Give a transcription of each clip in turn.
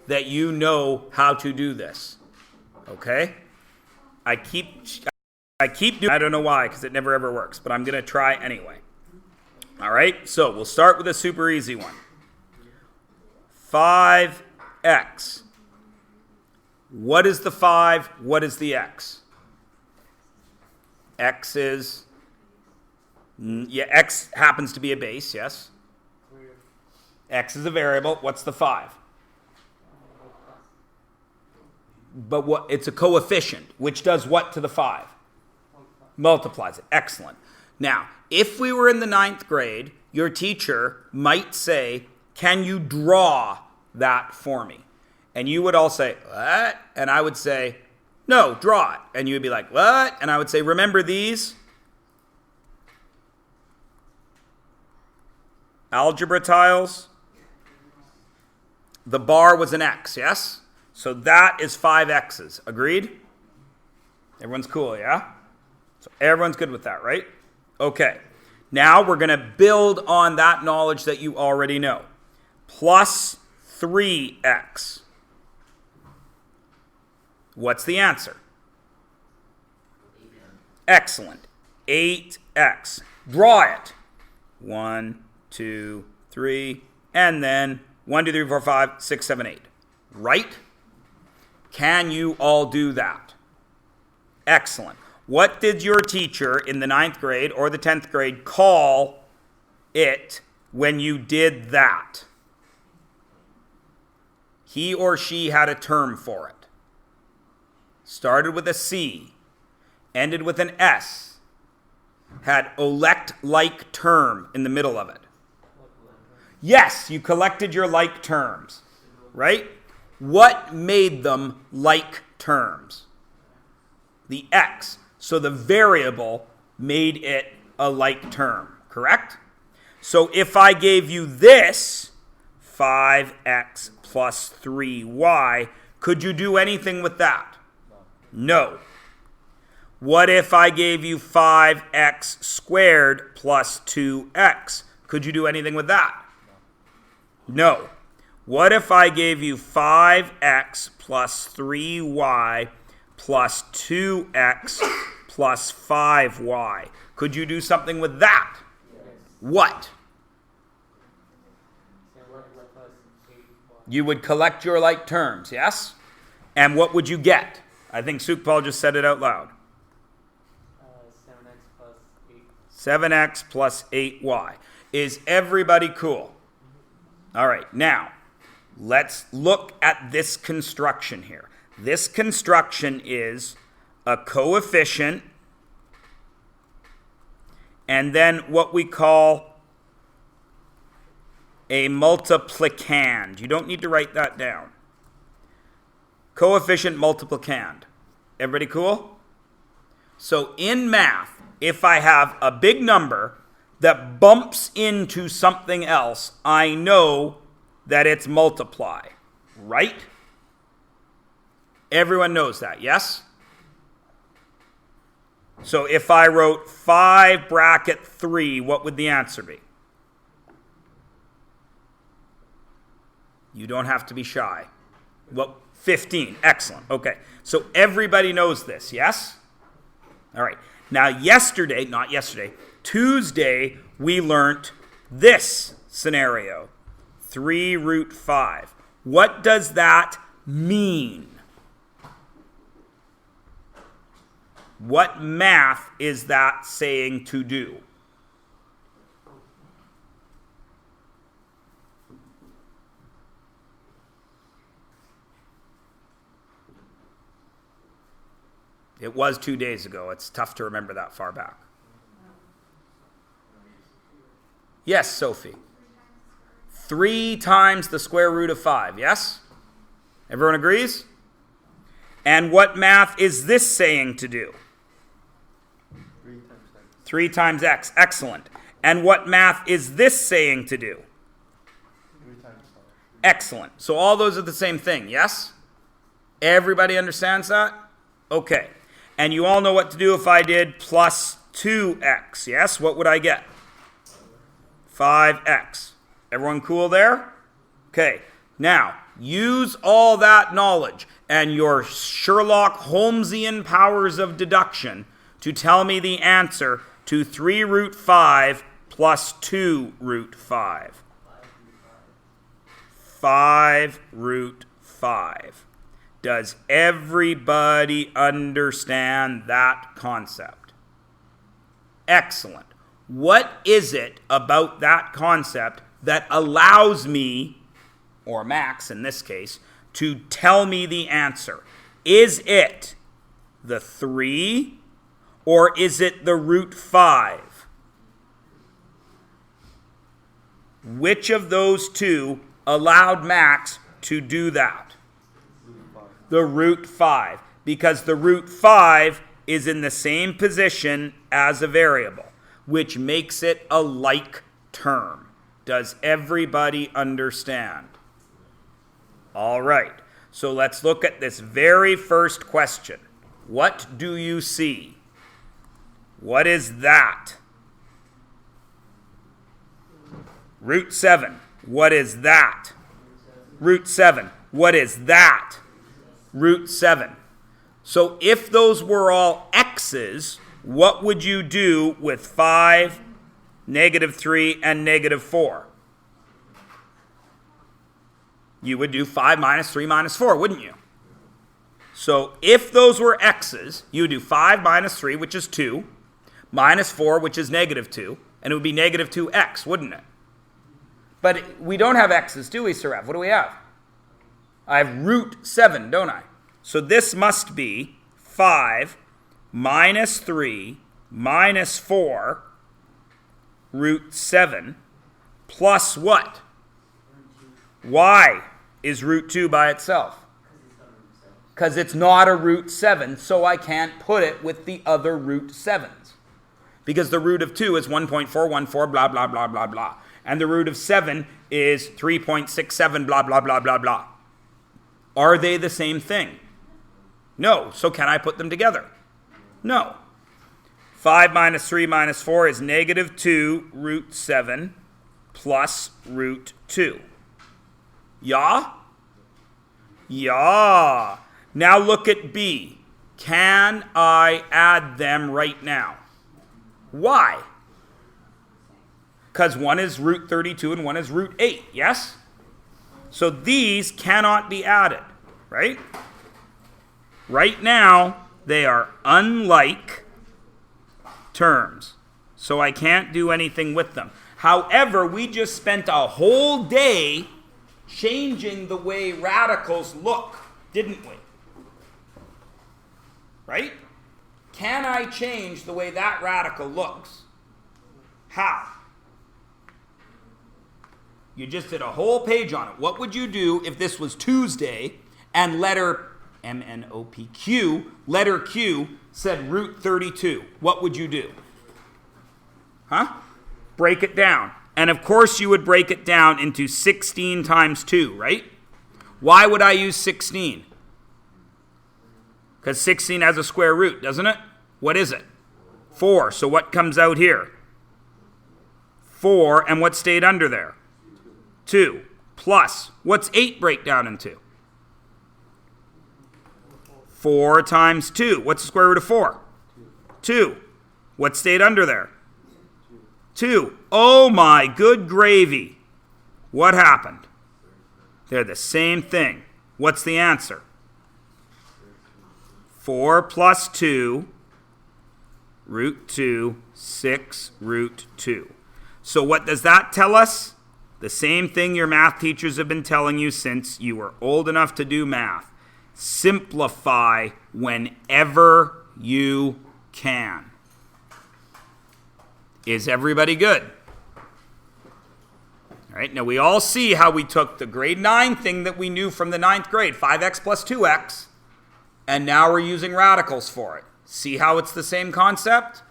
that you know how to do this. Okay? I keep doing, I don't know why, because it never ever works, but I'm going to try anyway. All right? So we'll start with a super easy one. 5x. What is the 5? What is the x? X is, x happens to be a base, yes? X is a variable. What's the 5? But what? It's a coefficient, which does what to the 5? Multiplies it. Excellent. Now, if we were in the 9th grade, your teacher might say, can you draw that for me? And you would all say, what? And I would say, no, draw it. And you would be like, what? And I would say, remember these? Algebra tiles. The bar was an x, yes? So that is 5 x's. Agreed? Everyone's cool, yeah? So everyone's good with that, right? Okay. Now we're going to build on that knowledge that you already know. Plus 3x. What's the answer? Excellent. 8x. Draw it. 1, 2, 3, and then 1, 2, 3, 4, 5, 6, 7, 8. Right? Can you all do that? Excellent. What did your teacher in the 9th grade or the 10th grade call it when you did that? He or she had a term for it. Started with a C, ended with an S, had elect-like term in the middle of it. Yes, you collected your like terms, right? What made them like terms? The x. So the variable made it a like term, correct? So if I gave you this, 5x plus 3y, could you do anything with that? No. What if I gave you 5x squared plus 2x? Could you do anything with that? No. What if I gave you 5x plus 3y plus 2x plus 5y? Could you do something with that? Yes. What? You would collect your like terms, yes? And what would you get? I think Sukpal just said it out loud. 7x plus 8. 7x plus 8y. Is everybody cool? All right, now, let's look at this construction here. This construction is a coefficient and then what we call a multiplicand. You don't need to write that down. Coefficient multiplicand. Everybody cool? So in math, if I have a big number that bumps into something else, I know that it's multiply, right? Everyone knows that, yes? So if I wrote 5 bracket 3, what would the answer be? You don't have to be shy. Well, 15. Excellent. Okay. So everybody knows this, yes? All right. Now Tuesday, we learned this scenario. 3 root 5. What does that mean? What math is that saying to do? It was 2 days ago. It's tough to remember that far back. Yes, Sophie. 3 times the square root of 5, yes? Everyone agrees? And what math is this saying to do? 3 times x. Excellent. And what math is this saying to do? 3 times 5. Excellent. So all those are the same thing, yes? Everybody understands that? Okay. And you all know what to do if I did plus 2x, yes? What would I get? 5x. Everyone cool there? Okay. Now, use all that knowledge and your Sherlock Holmesian powers of deduction to tell me the answer to 3 root 5 plus 2 root 5. 5 root 5. Does everybody understand that concept? Excellent. What is it about that concept that allows me, or Max in this case, to tell me the answer? Is it the 3 or is it the root 5? Which of those two allowed Max to do that? The root 5. Because the root 5 is in the same position as a variable, which makes it a like term. Does everybody understand? All right. So let's look at this very first question. What do you see? What is that? Root 7. What is that? Root 7. What is that? Root 7. So if those were all x's, what would you do with 5, -3, and -4? You would do 5 minus 3 minus 4, wouldn't you? So if those were x's, you would do 5 minus 3, which is 2, minus 4, which is -2, and it would be -2x, wouldn't it? But we don't have x's, do we, Sarev? What do we have? I have root 7, don't I? So this must be 5 minus 3 minus 4 root 7 plus what? Why is root 2 by itself? Because it's not a root 7, so I can't put it with the other root 7s. Because the root of 2 is 1.414, blah, blah, blah, blah, blah. And the root of 7 is 3.67, blah, blah, blah, blah, blah. Are they the same thing? No. So can I put them together? No. 5 minus 3 minus 4 is -2 root 7 plus root 2. Yeah? Yeah. Now look at B. Can I add them right now? Why? Because one is root 32 and one is root 8, yes? So these cannot be added, right? Right now, they are unlike terms, so I can't do anything with them. However, we just spent a whole day changing the way radicals look, didn't we? Right? Can I change the way that radical looks? How? You just did a whole page on it. What would you do if this was Tuesday and letter M-N-O-P-Q, letter Q, said root 32? What would you do? Huh? Break it down. And of course you would break it down into 16 times 2, right? Why would I use 16? Because 16 has a square root, doesn't it? What is it? 4. So what comes out here? 4, and what stayed under there? 2. Plus, what's 8 break down into? 4 times 2. What's the square root of 4? 2. What stayed under there? 2. Oh my good gravy. What happened? They're the same thing. What's the answer? 4 plus 2, root 2, 6 root 2. So what does that tell us? The same thing your math teachers have been telling you since you were old enough to do math. Simplify whenever you can. Is everybody good? All right, now we all see how we took the grade 9 thing that we knew from the 9th grade, 5x plus 2x, and now we're using radicals for it. See how it's the same concept?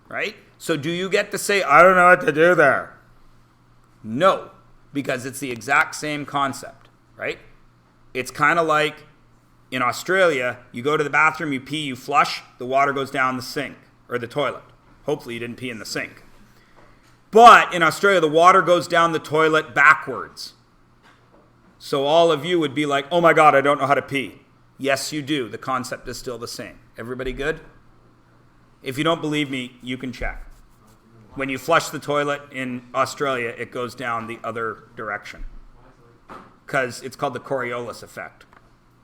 Right? So do you get to say, I don't know what to do there? No, because it's the exact same concept, right? It's kind of like in Australia, you go to the bathroom, you pee, you flush, the water goes down the sink or the toilet. Hopefully you didn't pee in the sink. But in Australia, the water goes down the toilet backwards. So all of you would be like, oh my God, I don't know how to pee. Yes, you do. The concept is still the same. Everybody good? If you don't believe me, you can check. When you flush the toilet in Australia, it goes down the other direction. Because it's called the Coriolis Effect.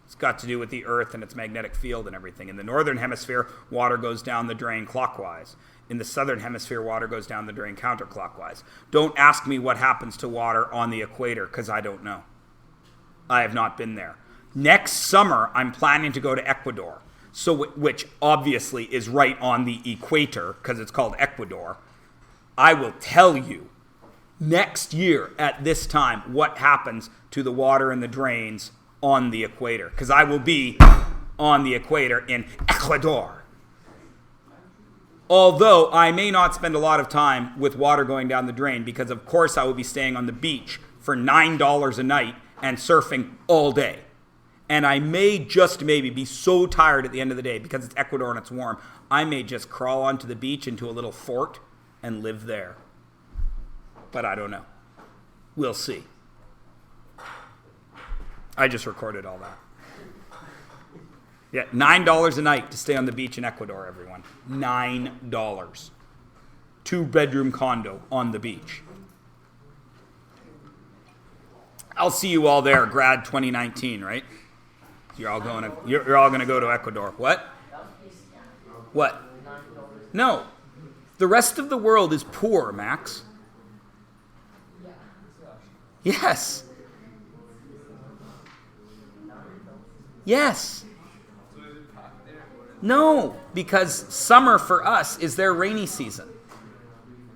It's got to do with the Earth and its magnetic field and everything. In the northern hemisphere, water goes down the drain clockwise. In the southern hemisphere, water goes down the drain counterclockwise. Don't ask me what happens to water on the equator, because I don't know. I have not been there. Next summer, I'm planning to go to Ecuador, which obviously is right on the equator, because it's called Ecuador. I will tell you next year at this time what happens to the water in the drains on the equator, because I will be on the equator in Ecuador. Although I may not spend a lot of time with water going down the drain, because of course I will be staying on the beach for $9 a night and surfing all day. And I may just maybe be so tired at the end of the day, because it's Ecuador and it's warm, I may just crawl onto the beach into a little fort and live there. But I don't know. We'll see. I just recorded all that. Yeah, $9 a night to stay on the beach in Ecuador, everyone. $9. 2-bedroom condo on the beach. I'll see you all there, grad 2019, right? You're all going to go to Ecuador. What? What? No. The rest of the world is poor, Max. Yes. Yes. No, because summer for us is their rainy season.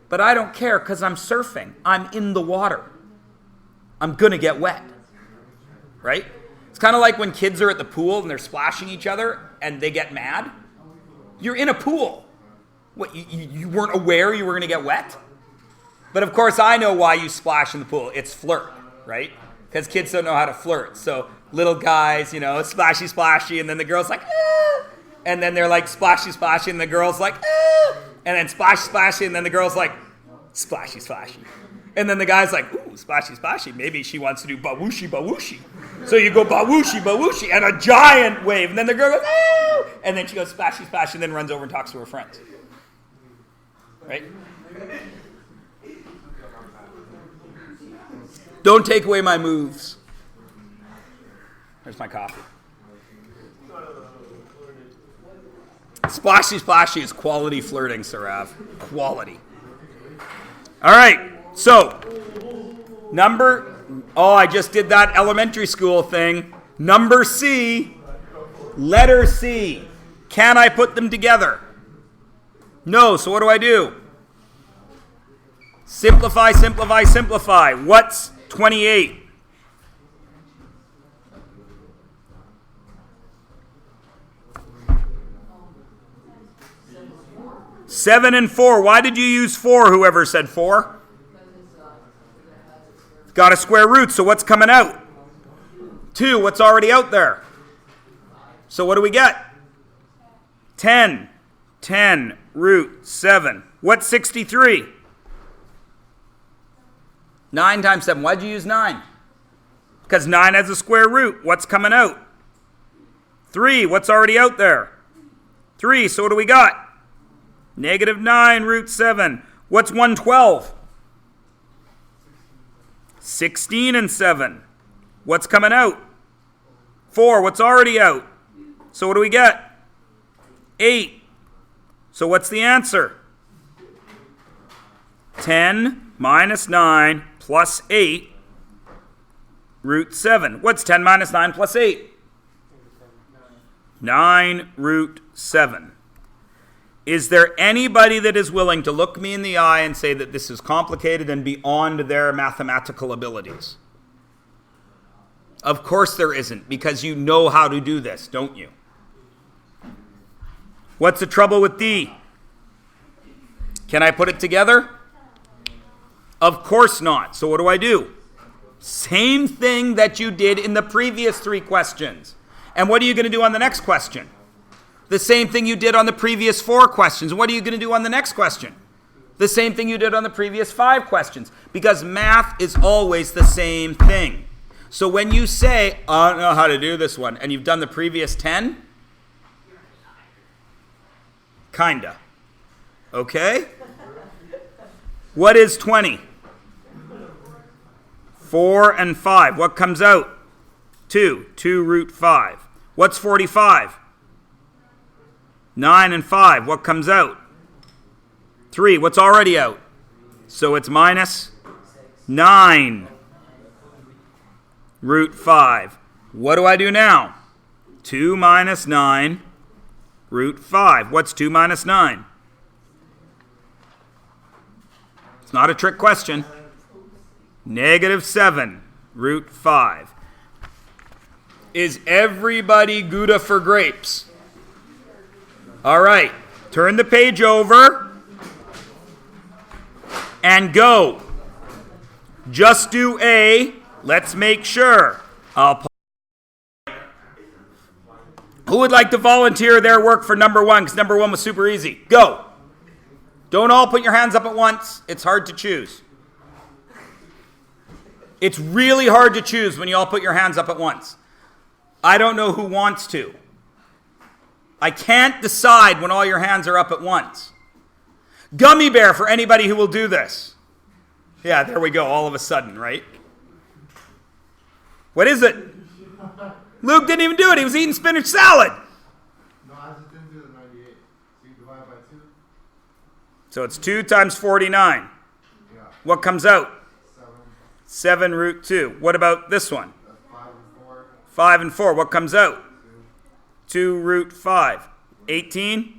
But I don't care, because I'm surfing. I'm in the water. I'm going to get wet. Right? It's kind of like when kids are at the pool and they're splashing each other and they get mad. You're in a pool. What, you weren't aware you were going to get wet? But of course I know why you splash in the pool. It's flirt, right? Because kids don't know how to flirt. So little guys, splashy, splashy, and then the girl's like, ah! And then they're like splashy, splashy, and the girl's like, ah! And then splashy, splashy, and then the girl's like, splashy, splashy. And then the guy's like, ooh, splashy, splashy. Maybe she wants to do bawooshi, bawooshi. So you go bawooshi, bawooshi, and a giant wave. And then the girl goes, ah! And then she goes splashy, splashy, and then runs over and talks to her friends. Right? Don't take away my moves. There's my coffee. Splashy, splashy is quality flirting, Sarav. Quality. All right. So, I just did that elementary school thing. Number C, letter C. Can I put them together? No, so what do I do? Simplify, simplify, simplify. What's 28? Seven and 4. Why did you use 4, whoever said 4? Got a square root, so what's coming out? 2, what's already out there? So what do we get? 10. 10 root 7. What's 63? 9 times 7. Why'd you use 9? Because 9 has a square root. What's coming out? 3. What's already out there? 3. So what do we got? Negative 9 root 7. What's 112? 16 and 7. What's coming out? 4. What's already out? So what do we get? 8. So what's the answer? 10 minus 9 plus 8 root 7. What's 10 minus 9 plus 8? 9 root 7. Is there anybody that is willing to look me in the eye and say that this is complicated and beyond their mathematical abilities? Of course there isn't, because you know how to do this, don't you? What's the trouble with D? Can I put it together? Of course not. So what do I do? Same thing that you did in the previous 3 questions. And what are you going to do on the next question? The same thing you did on the previous 4 questions. What are you going to do on the next question? The same thing you did on the previous 5 questions. Because math is always the same thing. So when you say, I don't know how to do this one, and you've done the previous 10, kinda. Okay? What is 20? 4 and 5. What comes out? 2. 2 root 5. What's 45? 9 and 5. What comes out? 3. What's already out? So it's minus 9 root 5. What do I do now? 2 minus 9 root 5. What's 2 minus 9? It's not a trick question. Negative 7 root 5. Is everybody Gouda for grapes? All right. Turn the page over and go. Just do A. Let's make sure. Who would like to volunteer their work for number 1? Because number 1 was super easy. Go. Don't all put your hands up at once. It's hard to choose. It's really hard to choose when you all put your hands up at once. I don't know who wants to. I can't decide when all your hands are up at once. Gummy bear for anybody who will do this. Yeah, there we go, all of a sudden, right? What is it? Luke didn't even do it. He was eating spinach salad. No, I just didn't do the 98. So you divide by 2? So it's 2 times 49. Yeah. What comes out? 7. 7 root 2. What about this one? That's 5 and 4. 5 and 4. What comes out? 2. 2 root 5. 18? That's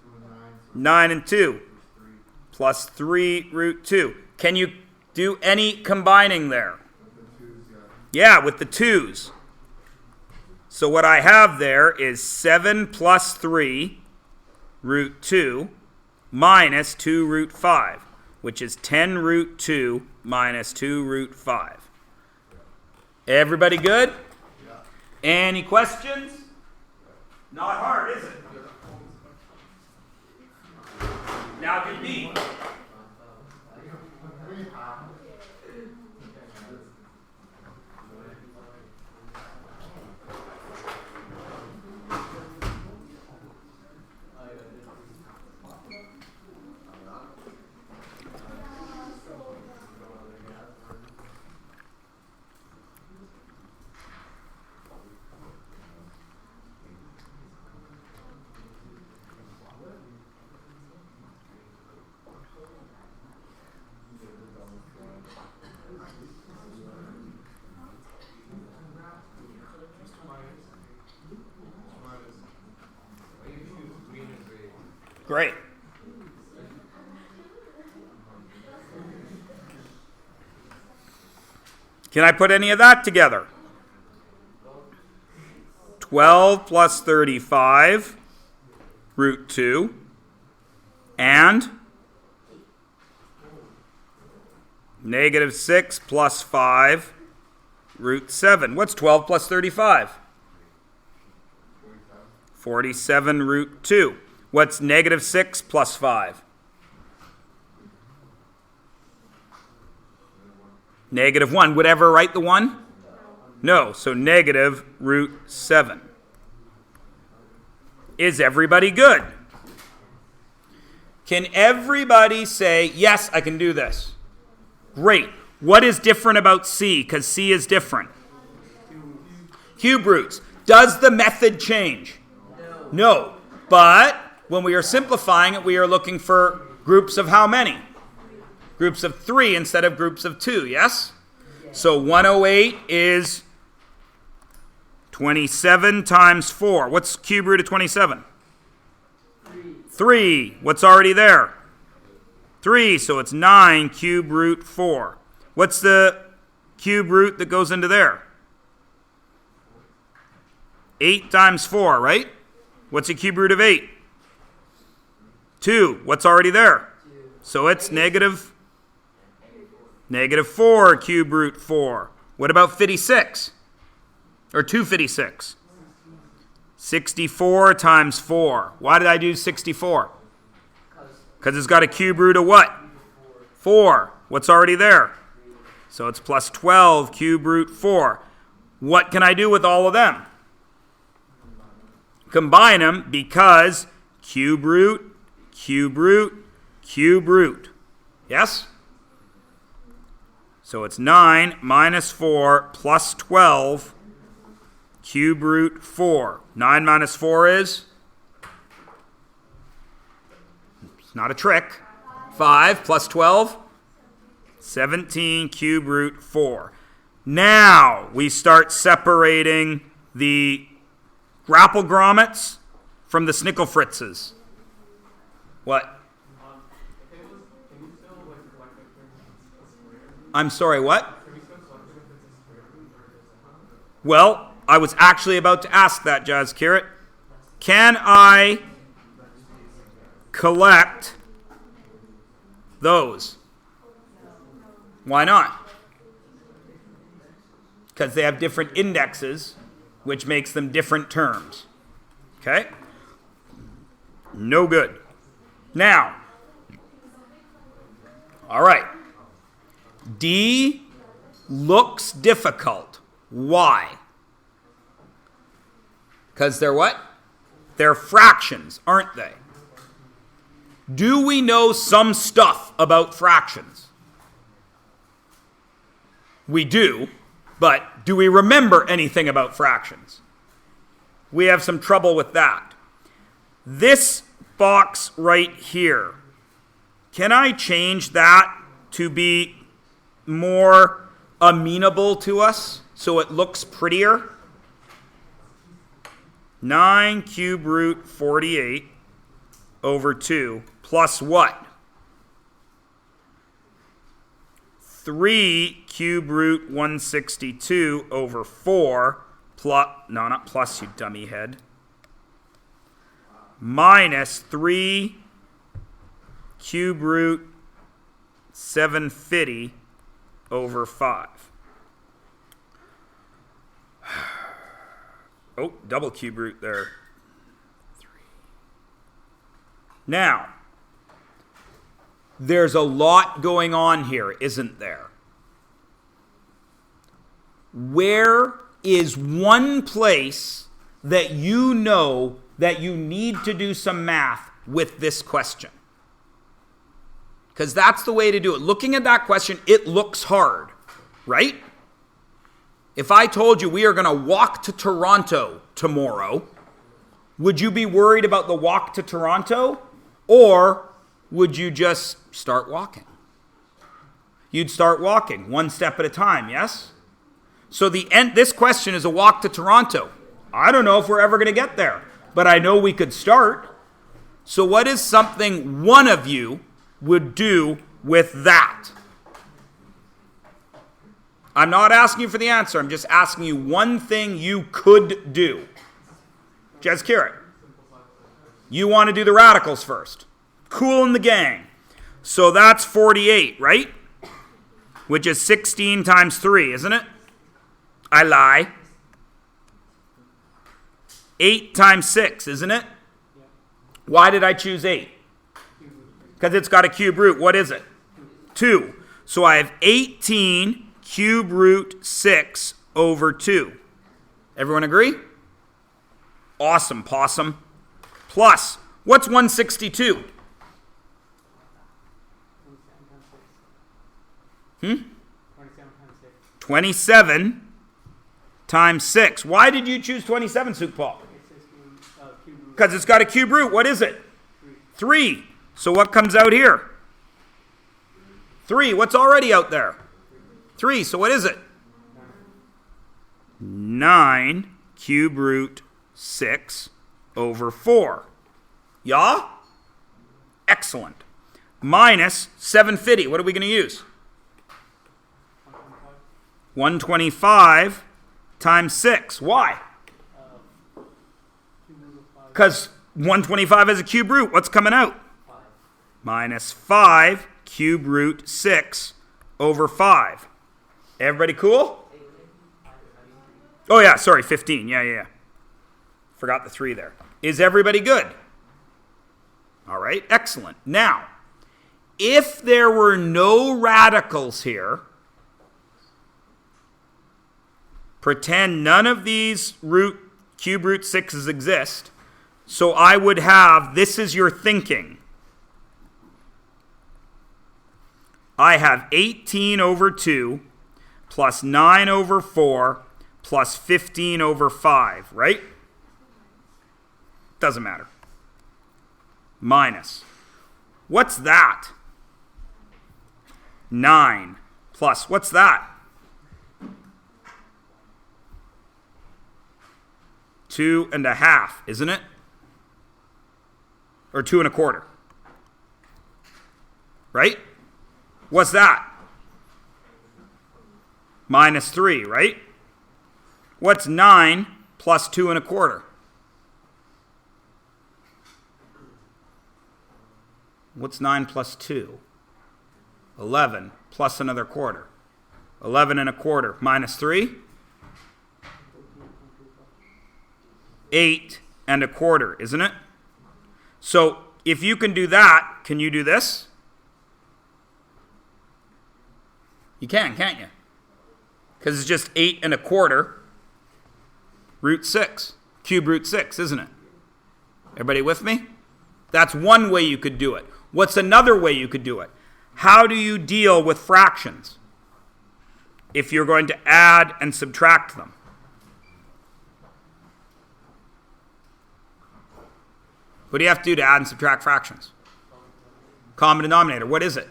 2 and 9. So 9 and 2. 3. Plus 3 root 2. Can you do any combining there? With the 2s, yeah. Yeah, with the 2s. So what I have there is 7 plus 3 root 2 minus 2 root 5, which is 10 root 2 minus 2 root 5. Everybody good? Yeah. Any questions? Not hard, is it? Now do B. Great. Can I put any of that together? 12 plus 35 root 2 and negative 6 plus 5 root 7. What's 12 plus 35? 47 root 2. What's negative 6 plus 5? Negative 1. Would ever write the 1? No. So negative root 7. Is everybody good? Can everybody say, yes, I can do this? Great. What is different about C? Because C is different. Cube roots. Does the method change? No. But when we are simplifying it, we are looking for groups of how many? Groups of 3 instead of groups of 2, yes? So 108 is 27 times 4. What's cube root of 27? 3. What's already there? 3. So it's 9 cube root 4. What's the cube root that goes into there? 8 times 4, right? What's the cube root of 8? 2. What's already there? So it's negative 4 cube root 4. What about 56? Or 256? 64 times 4. Why did I do 64? Because it's got a cube root of what? 4. What's already there? So it's plus 12 cube root 4. What can I do with all of them? Combine them because cube root, cube root, cube root. Yes? So it's 9 minus 4 plus 12 cube root 4. 9 minus 4 is? It's not a trick. 5 plus 12? 17 cube root 4. Now we start separating the grapple grommets from the snickle fritzes. What? I'm sorry, what? Well, I was actually about to ask that, Jazz Carrot. Can I collect those? Why not? Because they have different indexes, which makes them different terms. Okay? No good. Now, all right. D looks difficult. Why? Because they're what? They're fractions, aren't they? Do we know some stuff about fractions? We do, but do we remember anything about fractions? We have some trouble with that. This box right here, can I change that to be more amenable to us so it looks prettier? 9 cube root 48 over 2 plus what? 3 cube root 162 over 4 plus, no, not plus, you dummy head, minus 3 cube root 750 over 5. Oh, double cube root there. 3. Now, there's a lot going on here, isn't there? Where is one place that you know that you need to do some math with this question? Because that's the way to do it. Looking at that question, it looks hard, right? If I told you we are going to walk to Toronto tomorrow, would you be worried about the walk to Toronto? Or would you just start walking? You'd start walking one step at a time, yes? So this question is a walk to Toronto. I don't know if we're ever going to get there, but I know we could start. So what is something one of you would do with that? I'm not asking you for the answer. I'm just asking you one thing you could do. Jez Carrot, you want to do the radicals first. Cool in the gang. So that's 48, right? Which is 16 times 3, isn't it? I lie. 8 times 6, isn't it? Why did I choose 8? Because it's got a cube root. What is it? 2. So I have 18 cube root 6 over 2. Everyone agree? Awesome, possum. Plus, what's 162? 27 times 6. Why did you choose 27, Sukpal? Because it's got a cube root. What is it? 3. So what comes out here? 3. What's already out there? 3. So what is it? 9 cube root 6 over 4. Yeah? Excellent. Minus 750. What are we going to use? 125 times 6. Why? Because 125 has a cube root. What's coming out? Minus 5 cube root 6 over 5. Everybody cool? Oh, yeah, sorry, 15. Yeah. Forgot the 3 there. Is everybody good? All right, excellent. Now, if there were no radicals here, Pretend none of these cube root 6s exist. So I would have, this is your thinking. I have 18 over 2 plus 9 over 4 plus 15 over 5, right? Doesn't matter. Minus. What's that? 9 plus, what's that? 2.5, isn't it? Or 2 1/4. Right? What's that? Minus 3, right? What's 9 plus 2 1/4? What's 9 plus 2? 11 plus another quarter. 11 1/4 minus 3? 8 1/4, isn't it? So if you can do that, can you do this? You can, can't you? Because it's just 8 1/4 root 6, cube root 6, isn't it? Everybody with me? That's one way you could do it. What's another way you could do it? How do you deal with fractions if you're going to add and subtract them? What do you have to do to add and subtract fractions? Common denominator. What is it?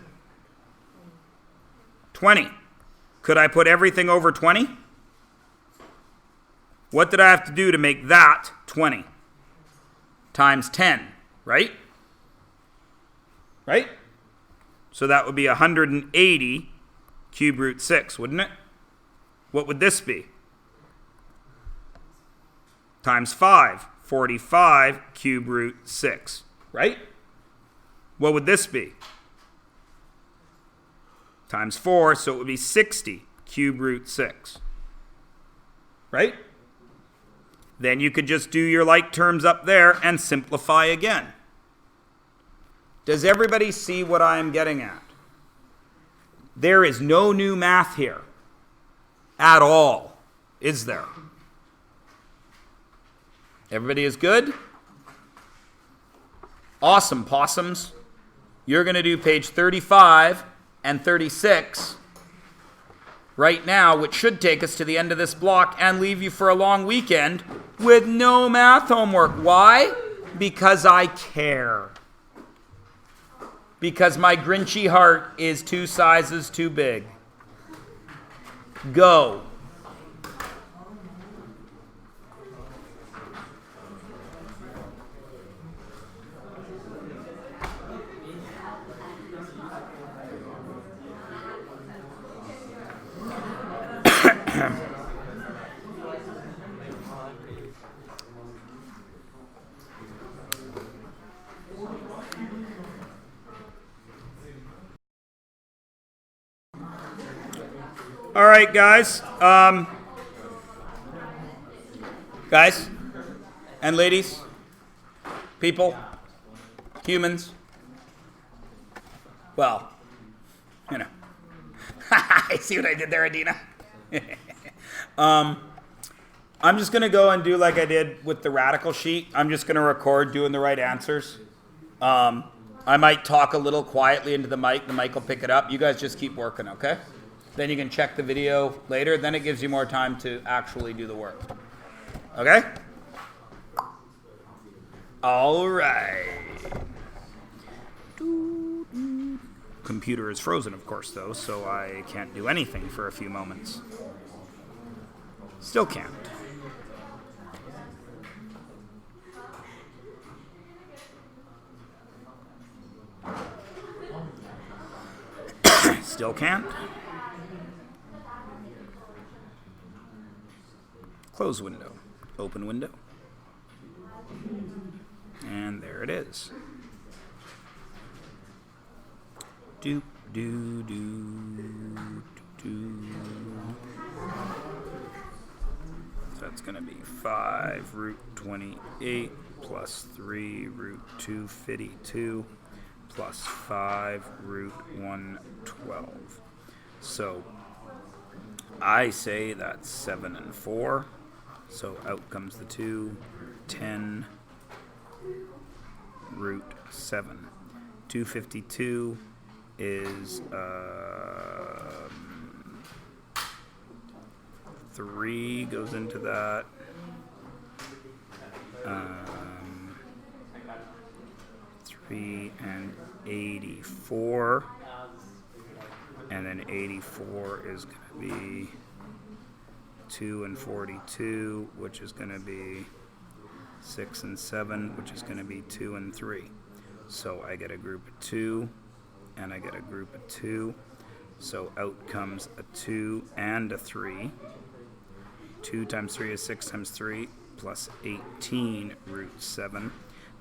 20. Could I put everything over 20? What did I have to do to make that 20? Times 10, right? Right? So that would be 180 cube root 6, wouldn't it? What would this be? Times 5. 45 cube root 6, right? What would this be? Times 4, so it would be 60 cube root 6, right? Then you could just do your like terms up there and simplify again. Does everybody see what I am getting at? There is no new math here at all, is there? Everybody is good? Awesome, possums. You're going to do page 35 and 36 right now, which should take us to the end of this block and leave you for a long weekend with no math homework. Why? Because I care. Because my Grinchy heart is 2 sizes too big. Go. All right, guys. Guys and ladies, people, humans. Well, you know. I see what I did there, Adina. I'm just going to go and do like I did with the radical sheet. I'm just going to record doing the right answers. I might talk a little quietly into the mic. The mic will pick it up. You guys just keep working, okay? Then you can check the video later. Then it gives you more time to actually do the work. Okay? All right. Computer is frozen, of course, though, so I can't do anything for a few moments. Still can't. Still can't. Close window. Open window. And there it is. Do, do, do, do. So that's going to be 5 root 28 plus 3 root 252 plus 5 root 112. So I say that's 7 and 4. So out comes the 2. 10 root 7. 252 is 3 goes into that. 3 and 84. And then 84 is going to be 2 and 42, which is going to be 6 and 7, which is going to be 2 and 3. So I get a group of 2, and I get a group of 2. So out comes a 2 and a 3. 2 times 3 is 6 times 3, plus 18 root 7.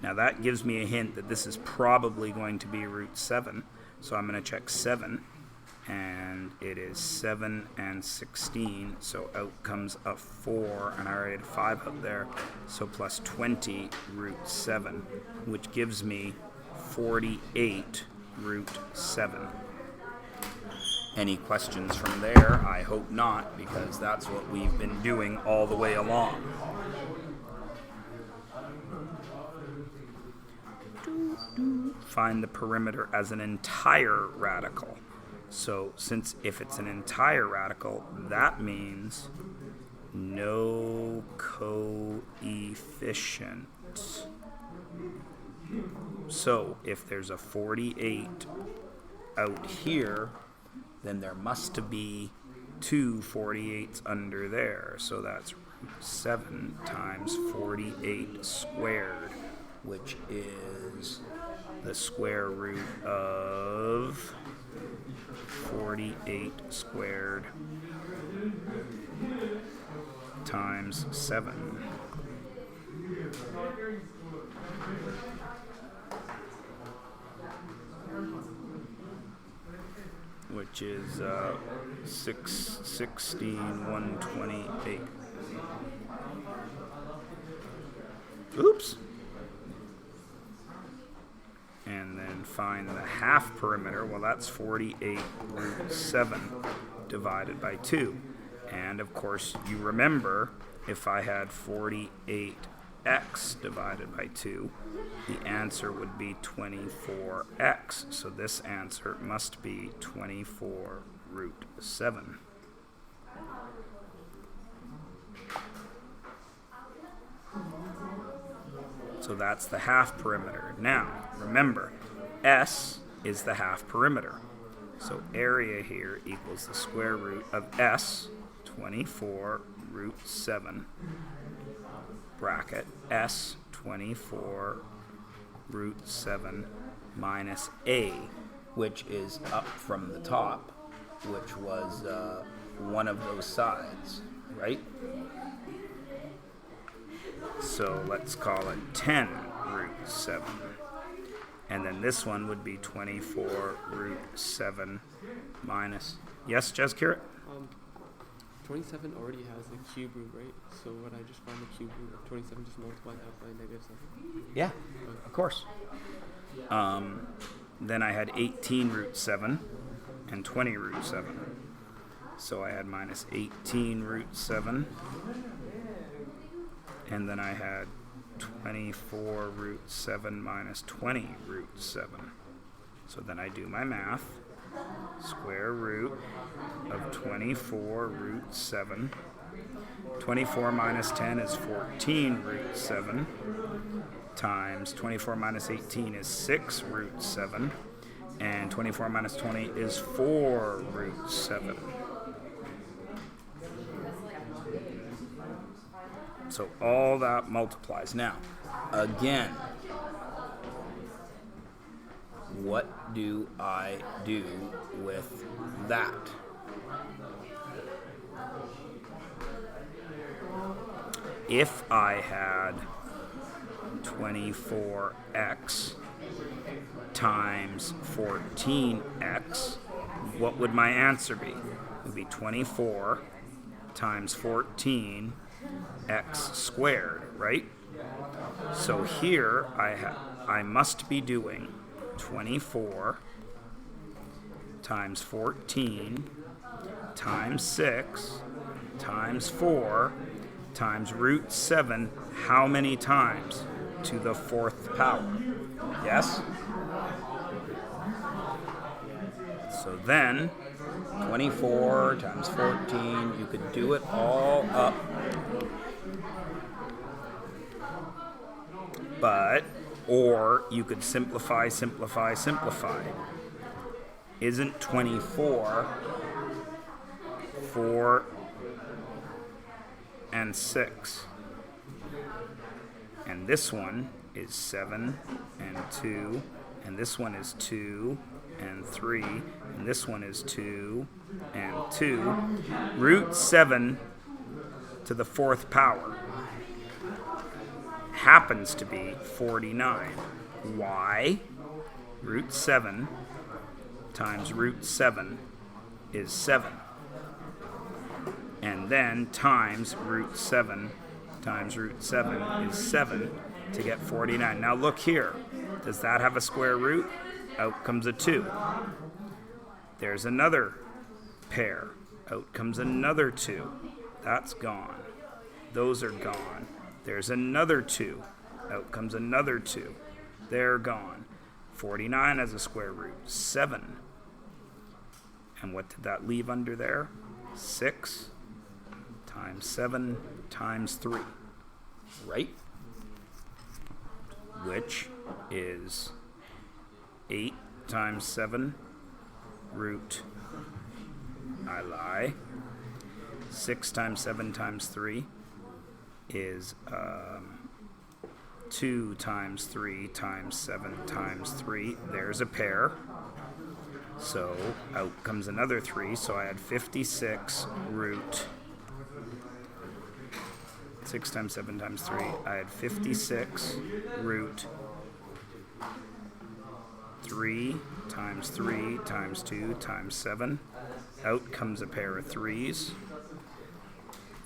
Now that gives me a hint that this is probably going to be root 7. So I'm going to check 7. And it is 7 and 16, so out comes a 4, and I already had 5 out there, so plus 20 root 7, which gives me 48 root 7. Any questions from there? I hope not, because that's what we've been doing all the way along. Find the perimeter as an entire radical. So since if it's an entire radical, that means no coefficient. So if there's a 48 out here, then there must be 2 48s under there. So that's 7 times 48 squared, which is the square root of 48 squared times 7. Which is 128. Oops. And then find the half perimeter. Well, that's 48 root 7 divided by 2. And of course, you remember if I had 48x divided by 2, the answer would be 24x. So this answer must be 24 root 7. So that's the half perimeter. Now, remember, S is the half perimeter. So area here equals the square root of S, 24 root 7, bracket S, 24 root 7 minus A, which is up from the top, which was one of those sides, right? So let's call it 10 root 7. And then this one would be 24 root 7 minus... Yes, Jezkira? 27 already has the cube root, right? So would I just find the cube root of 27, just multiply that by negative 7? Yeah, of course. Then I had 18 root 7 and 20 root 7. So I had minus 18 root 7. And then I had 24 root 7 minus 20 root 7. So then I do my math. Square root of 24 root 7. 24 minus 10 is 14 root 7. Times 24 minus 18 is 6 root 7. And 24 minus 20 is 4 root 7. So all that multiplies. Now, again, what do I do with that? If I had 24x times 14x, what would my answer be? It would be 24 times 14 x squared, right? So here I must be doing 24 times 14 times 6 times 4 times root 7, how many times? To the 4th power. Yes? So then, 24 times 14, you could do it all up. Or you could simplify. Isn't 24 4 and 6? And this one is 7 and 2, and this one is 2 and 3, and this one is 2 and 2. Root 7 to the 4th power happens to be 49. Why? Root 7 times root 7 is 7. And then times root 7 times root 7 is 7 to get 49. Now look here. Does that have a square root? Out comes a 2. There's another pair. Out comes another 2. That's gone. Those are gone. There's another 2. Out comes another 2. They're gone. 49 has a square root. 7. And what did that leave under there? 6 times 7 times 3. Right? Which is 8 times 7 root, I lie, 6 times 7 times 3 is 2 times 3 times 7 times 3. There's a pair. So out comes another 3. So I had 56 root 6 times 7 times 3. I had 56 root 3 times 3 times 2 times 7. Out comes a pair of 3s.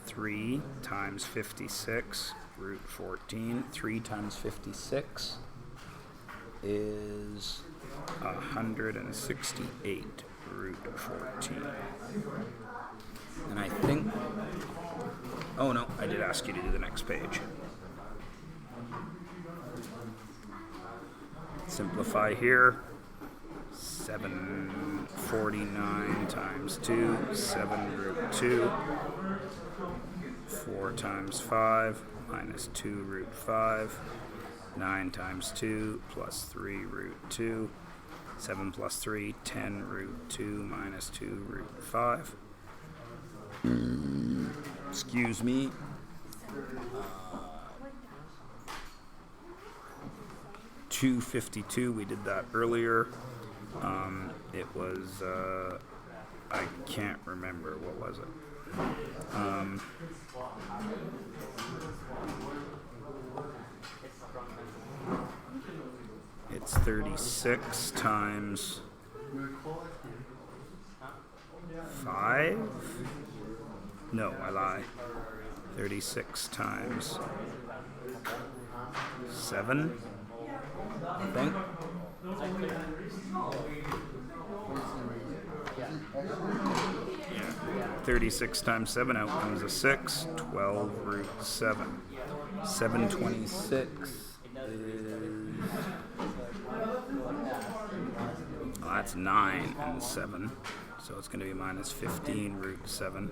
3 times 56, root 14. 3 times 56 is 168, root 14. And I think... Oh no, I did ask you to do the next page. Simplify here. 749 times 2, 7 root 2. 4 times 5 minus 2 root 5. 9 times 2 plus 3 root 2. 7 plus 3, 10 root 2 minus 2 root 5. Excuse me. 252, we did that earlier. It was, I can't remember, what was it? It's 36 times 5? No, I lie. 36 times 7, I think. Yeah. 36 times 7 out comes a 6. 12 root 7. 726 is... Oh, that's 9 and 7. So it's going to be minus 15 root 7.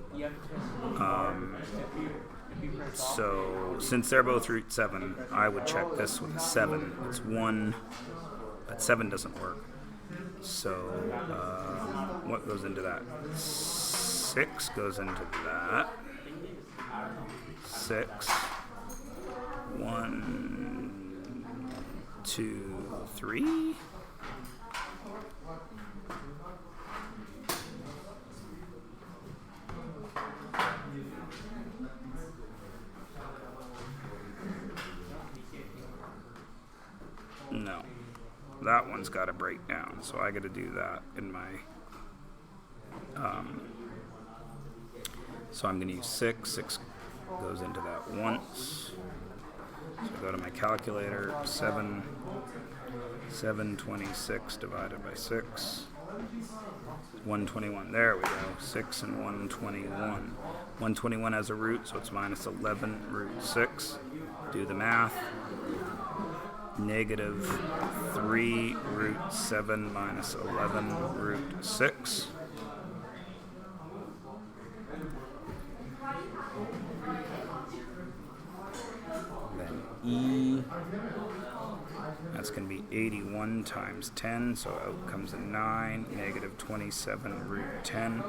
So since they're both root 7, I would check this with a 7. It's 1, but 7 doesn't work. So what goes into that? 6 goes into that. 6. 1, 2, 3. No, that one's got to break down, so I got to do that in my, so I'm going to use 6. 6 goes into that once. So I go to my calculator, 726 divided by 6 121. There we go. 6 and 121. 121 has a root, so it's minus 11 root 6. Do the math. Negative 3 root 7 minus 11 root 6. Then E, that's going to be 81 times 10, so out comes a 9, negative 27 root 10,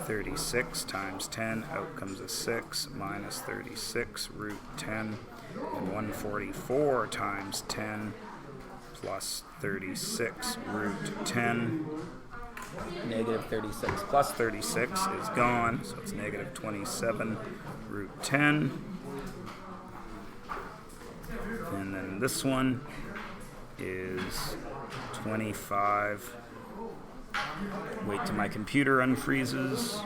36 times 10, out comes a 6, minus 36 root 10, and 144 times 10 plus 36 root 10. Negative 36 plus 36 is gone, so it's negative 27 root 10. And then this one is 25. Wait till my computer unfreezes.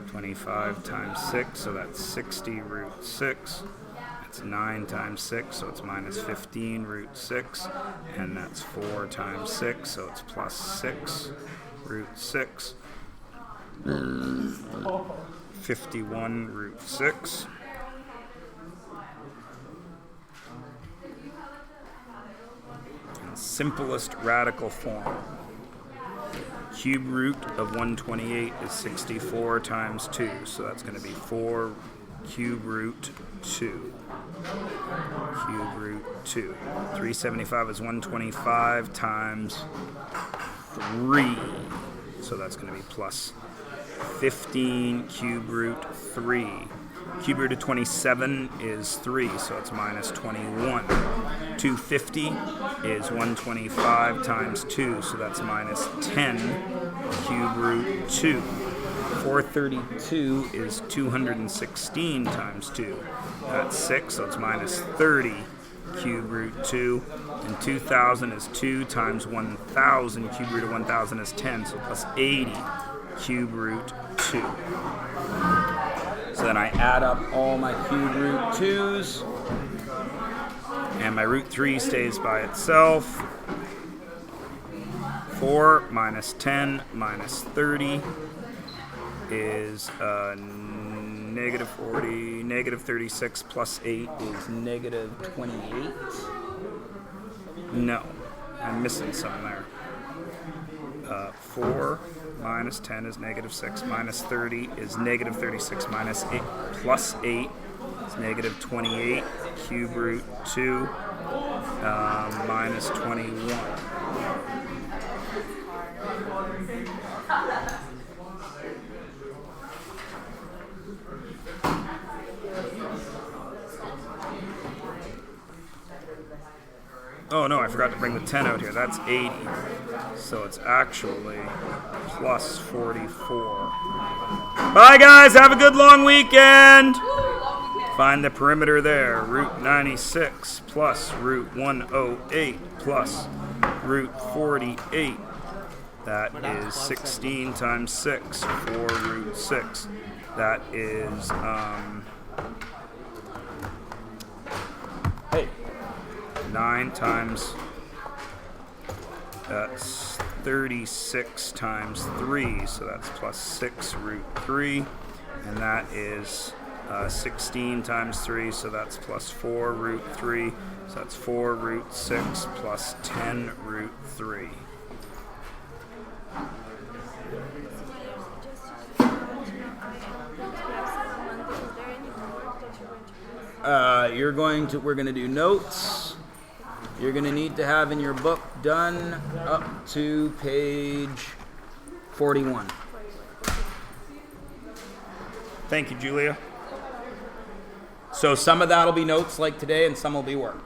25 times 6, so that's 60 root 6. That's 9 times 6, so it's minus 15 root 6. And that's 4 times 6, so it's plus 6 root 6. 51 root 6. And simplest radical form. Cube root of 128 is 64 times 2, so that's going to be 4 cube root 2. Cube root 2. 375 is 125 times 3, so that's going to be plus 15 cube root 3. Cube root of 27 is 3, so it's minus 21. 250 is 125 times 2, so that's minus 10 cube root 2. 432 is 216 times 2. That's 6, so it's minus 30 cube root 2. And 2,000 is 2 times 1,000. Cube root of 1,000 is 10, so plus 80 cube root 2. So then I add up all my cube root 2's, and my root 3 stays by itself. 4 minus 10 minus 30 is negative 40. Negative 36 plus 8 is negative 28. No, I'm missing some there. 4 minus 10 is negative 6, minus 30 is negative 36, minus 8 plus 8 is negative 28, cube root 2, minus 21. Oh no, I forgot to bring the 10 out here. That's 80. So it's actually plus 44. Bye guys, have a good long weekend. Find the perimeter there. Root 96 plus root 108 plus root 48. That is 16 times 6 for root 6. That is, 9 times, that's 36 times 3, so that's plus 6 root 3, and that is 16 times 3, so that's plus 4 root 3, so that's 4 root 6 plus 10 root 3. We're going to do notes. You're going to need to have in your book done up to page 41. Thank you, Julia. So some of that will be notes like today and some will be work.